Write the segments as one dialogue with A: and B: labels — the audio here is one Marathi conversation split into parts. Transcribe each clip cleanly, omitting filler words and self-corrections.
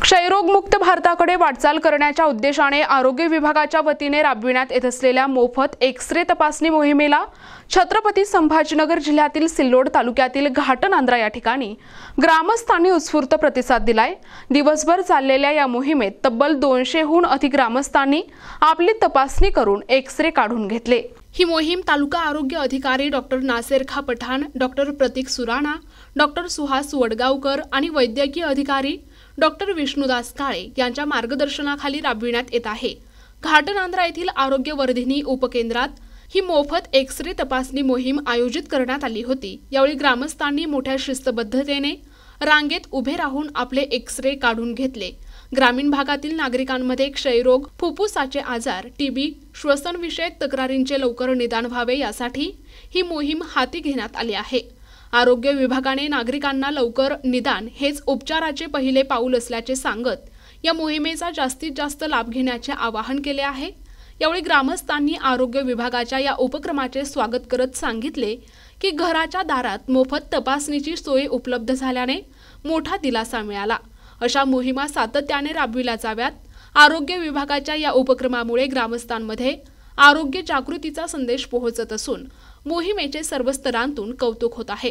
A: क्षयरोगमुक्त भारताकडे वाटचाल करण्याच्या उद्देशाने आरोग्य विभागाच्या वतीने राबविण्यात येत असलेल्या मोफत एक्स-रे तपासणी मोहिमेला छत्रपती संभाजीनगर जिल्ह्यातील सिल्लोड तालुक्यातील घाटनांद्रा या ठिकाणी ग्रामस्थांनी उत्स्फूर्त प्रतिसाद दिलाय। दिवसभर चाललेल्या या मोहिमेत तब्बल 200हून अधिक ग्रामस्थांनी आपली तपासणी करून एक्स-रे काढून घेतले। ही मोहीम तालुका आरोग्य अधिकारी डॉक्टर नासेर खा पठाण, डॉक्टर प्रतीक सुराणा, डॉक्टर सुहास वडगावकर आणि वैद्यकीय अधिकारी डॉक्टर विष्णुदास काळे यांच्या मार्गदर्शनाखाली राबविण्यात येत आहे। घाटनांद्रा येथील आरोग्य वर्धिनी उपकेंद्रात ही मोफत एक्स-रे तपासणी मोहीम आयोजित करण्यात आली होती। यावेळी ग्रामस्थांनी मोठ्या शिस्तबद्धतेने रांगेत उभे राहून आपले एक्स-रे काढून घेतले। ग्रामीण भागातील नागरिकांमध्ये क्षयरोग, फुफ्फुसाचे आजार, टीबी, श्वसन विषयक तक्रारींचे लवकर निदान व्हावे यासाठी ही मोहीम हाती घेण्यात आली आहे। आरोग्य विभागाने नागरिकांना लवकर निदान हेच उपचाराचे पहिले पाऊल असल्याचे सांगत या मोहिमेचा जास्तीत जास्त लाभ घेण्याचे आवाहन केले आहे। यावेळी ग्रामस्थांनी आरोग्य विभागाच्या या उपक्रमाचे स्वागत करत सांगितले की घराच्या दारात मोफत तपासणीची सोय उपलब्ध झाल्याने मोठा दिलासा मिळाला। अशा मोहिमा सातत्याने राबविल्या जाव्यात। आरोग्य विभागाच्या या उपक्रमामुळे ग्रामस्थांमध्ये आरोग्य जागृतीचा संदेश पोहोचत असून मोहिमेचे सर्व स्तरांतून कौतुक होत आहे।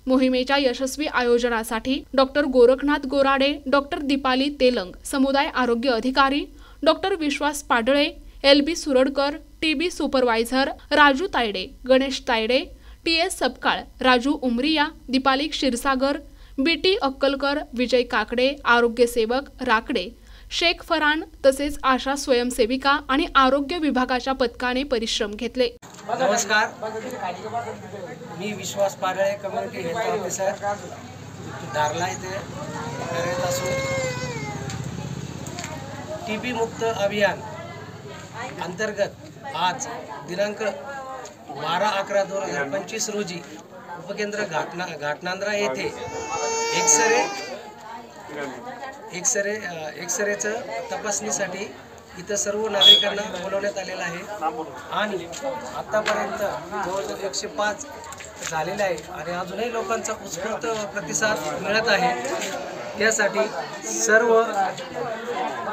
A: मोहिमेच्या यशस्वी आयोजनासाठी डॉक्टर गोरखनाथ गोराडे, डॉक्टर दीपाली तेलंग, समुदाय आरोग्य अधिकारी doctor Vishwas Padale, LB Suradkar, TB supervisor Raju Tayade, Ganesh Tayade, TS Sapkal, Raju Umariya, Deepali Kshirsagar, BT Akkalkar, Vijay Kakade, आरोग्य सेवक राकडे, शेख फरान तसेच आशा स्वयंसेविका आणि आरोग्य विभागाच्या पथकाने परिश्रम घेतले।
B: नमस्कार, मी विश्वास पाडळे, कम्युनिटी हेल्थ ऑफिसर, दारला येथे कार्यरत असून TB मुक्त अभियान अंतर्गत आज दिनांक 12/11/2025 रोजी उपकेंद्र घाटनांद्रा येथे एक्सरेचं तपासणीसाठी इथं सर्व नागरिकांना बोलवण्यात आलेलं आहे आणि आतापर्यंत जवळजवळ 105 झालेले आहे आणि अजूनही लोकांचा उत्स्फूर्त प्रतिसाद मिळत आहे। त्यासाठी सर्व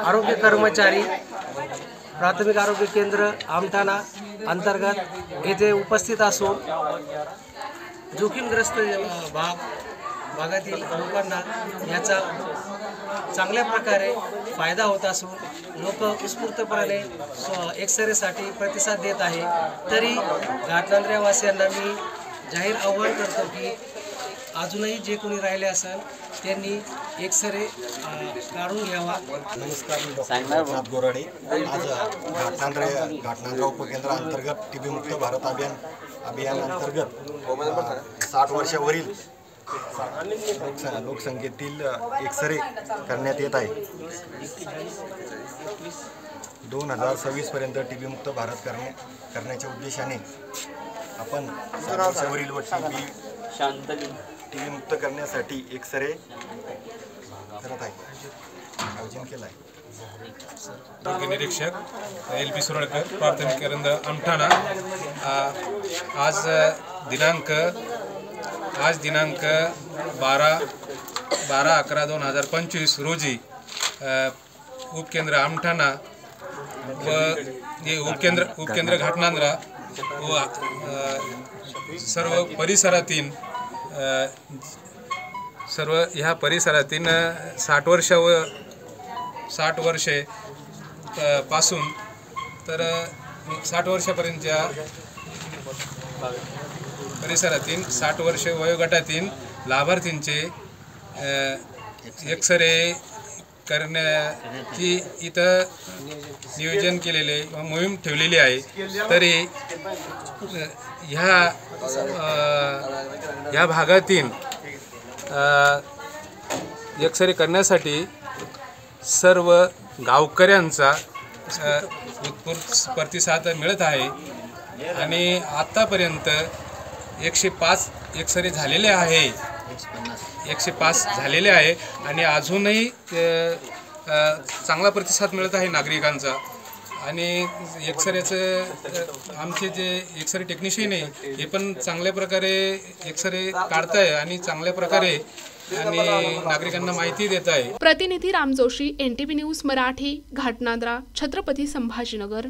B: आरोग्य कर्मचारी प्राथमिक आरोग्य केंद्र आमठाणा अंतर्गत येथे उपस्थित असून जोखीमग्रस्त भागातील लोकांना याचा चांगल्या प्रकारे फायदा होत असून लोक उत्स्फूर्तपणे एक्सरेसाठी प्रतिसाद देत आहे। तरी घाटनांद्र्यावासियांना मी जाहीर आवाहन करतो की अजूनही जे कोणी राहिले असेल त्यांनी एक्सरे काढून घ्यावा।
C: नमस्कार, मी डॉक्टर गोरखनाथ गोराडे। आज घाटनांद्रा उपकेंद्र अंतर्गत TB मुक्त भारत अभियान अंतर्गत 60 वर्षावरील लोकसंख्येतील एक्सरे करण्यात येत आहे। 2026 पर्यंत TB मुक्त भारत करण्याच्या उद्देशाने आपण 60 वर्षावरील व TB मुक्त करण्यासाठी एक्सरे करत आहे, आयोजन केलं आहे।
D: आरोग्य निरीक्षक LB सुरडकर, प्राथमिक केंद्र आमठाणा। आज दिनांक 12/11/2025 रोजी उपकेंद्र आमठाणा व उपकेंद्र घाटनांद्रा व सर्व परिसरातील ह्या परिसरातील 60 वर्षे पासून तर 60 वर्षापर्यंतच्या परिसरातील 60 वर्ष वयोगटातील लाभार्थींचे एक्सरे करण्याची इथं नियोजन केलेले मोहीम ठेवलेली आहे। तरी ह्या भागातील एक्सरे करण्यासाठी सर्व गावकऱ्यांचा उत्स्फूर्त प्रतिसाद मिळत आहे आणि आतापर्यंत 105 एक्सरे झालेले आहे, 105 झालेले आहे आणि अजूनही चांगला प्रतिसाद मिळत आहे नागरिकांचा। आणि एक्सरेचं आमचे जे एक्सरे टेक्निशियन आहे हे पण चांगल्या प्रकारे एक्सरे काढताय आणि चांगल्या प्रकारे आणि नागरिकांना माहिती देत आहे.
A: प्रतिनिधी राम जोशी, NTV न्यूज मराठी, घाटनांद्रा, छत्रपती संभाजीनगर.